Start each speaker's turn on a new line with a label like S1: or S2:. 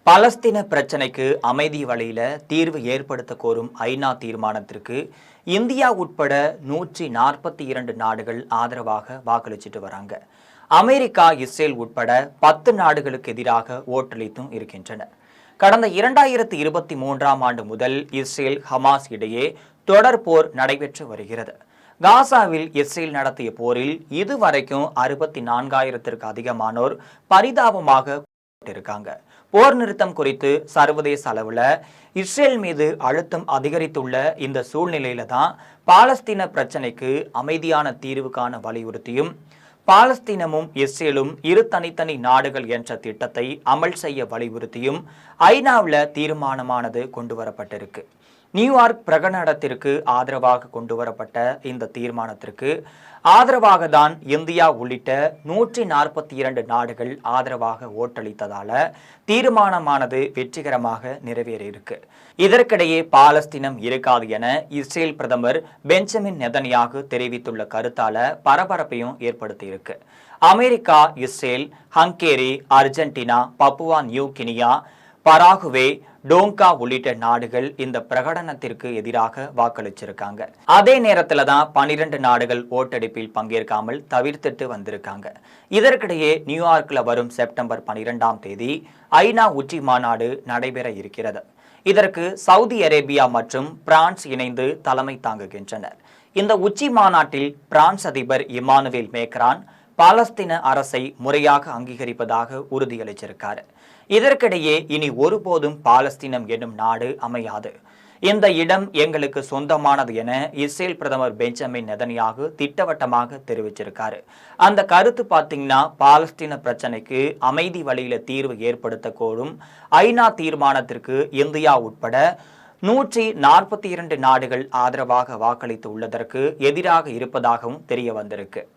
S1: பாலஸ்தீன பிரச்சினைக்கு அமைதி வழியில தீர்வு ஏற்படுத்த கோரும் ஐநா தீர்மானத்திற்கு இந்தியா உட்பட 142 நாடுகள் ஆதரவாக வாக்களிச்சிட்டு வராங்க. அமெரிக்கா, இஸ்ரேல் உட்பட 10 நாடுகளுக்கு எதிராக ஓட்டளித்தும் இருக்கின்றன. கடந்த 2023ஆம் ஆண்டு முதல் இஸ்ரேல், ஹமாஸ் இடையே தொடர் போர் நடைபெற்று வருகிறது. காசாவில் இஸ்ரேல் நடத்திய போரில் இதுவரைக்கும் 64,000த்திற்கு அதிகமானோர் பரிதாபமாக இருக்காங்க. போர் நிறுத்தம் குறித்து சர்வதேச அளவுல இஸ்ரேல் மீது அழுத்தம் அதிகரித்துள்ள இந்த சூழ்நிலையில தான் பாலஸ்தீன பிரச்சினைக்கு அமைதியான தீர்வுக்கான வலியுறுத்தியும் பாலஸ்தீனமும் இஸ்ரேலும் இரு தனித்தனி நாடுகள் என்ற திட்டத்தை அமல் செய்ய வலியுறுத்தியும் ஐநாவில் தீர்மானமானது கொண்டு வரப்பட்டிருக்கு. நியூயார்க் பிரகடனத்திற்கு ஆதரவாக கொண்டு வரப்பட்ட இந்த தீர்மானத்திற்கு ஆதரவாக தான் இந்தியா உள்ளிட்ட 142 நாடுகள் ஆதரவாக ஓட்டளித்ததால தீர்மானமானது வெற்றிகரமாக நிறைவேறியிருக்கு. இதற்கிடையே பாலஸ்தீனம் இருக்காது என இஸ்ரேல் பிரதமர் பெஞ்சமின் நெதன்யாகு தெரிவித்துள்ள கருத்தால பரபரப்பையும் ஏற்படுத்தியிருக்கு. America, Israel, Hungary, Argentina, Papua new Guinea, Paraguay, Tonga உள்ளிட்ட நாடுகள் இந்த பிரகடனத்திற்கு எதிராக வாக்களிச்சிருக்காங்க. அதே நேரத்துல தான் 12 நாடுகள் ஓட்டெடுப்பில் பங்கேற்காமல் தவிர்த்துட்டு வந்திருக்காங்க. இதற்கிடையே நியூயார்க்ல வரும் செப்டம்பர் 12ஆம் தேதி ஐநா உச்சி மாநாடு நடைபெற இருக்கிறது. இதற்கு சவுதி அரேபியா மற்றும் பிரான்ஸ் இணைந்து தலைமை தாங்குகின்றனர். இந்த உச்சி மாநாட்டில் பிரான்ஸ் அதிபர் இமானுவேல் மேக்ரான் பாலஸ்தீன அரசை முறையாக அங்கீகரிப்பதாக உறுதியளிச்சிருக்காரு. இதற்கிடையே இனி ஒருபோதும் பாலஸ்தீனம் என்னும் நாடு அமையாது, இந்த இடம் எங்களுக்கு சொந்தமானது என இஸ்ரேல் பிரதமர் பெஞ்சமின் நெதன்யாகு திட்டவட்டமாக தெரிவிச்சிருக்காரு. அந்த கருத்து பார்த்தீங்கன்னா பாலஸ்தீன பிரச்சனைக்கு அமைதி வழியில தீர்வு ஏற்படுத்த கோரும் ஐநா தீர்மானத்திற்கு இந்தியா உட்பட 142 நாடுகள் ஆதரவாக வாக்களித்து உள்ளதற்கு எதிராக இருப்பதாகவும் தெரிய வந்திருக்கு.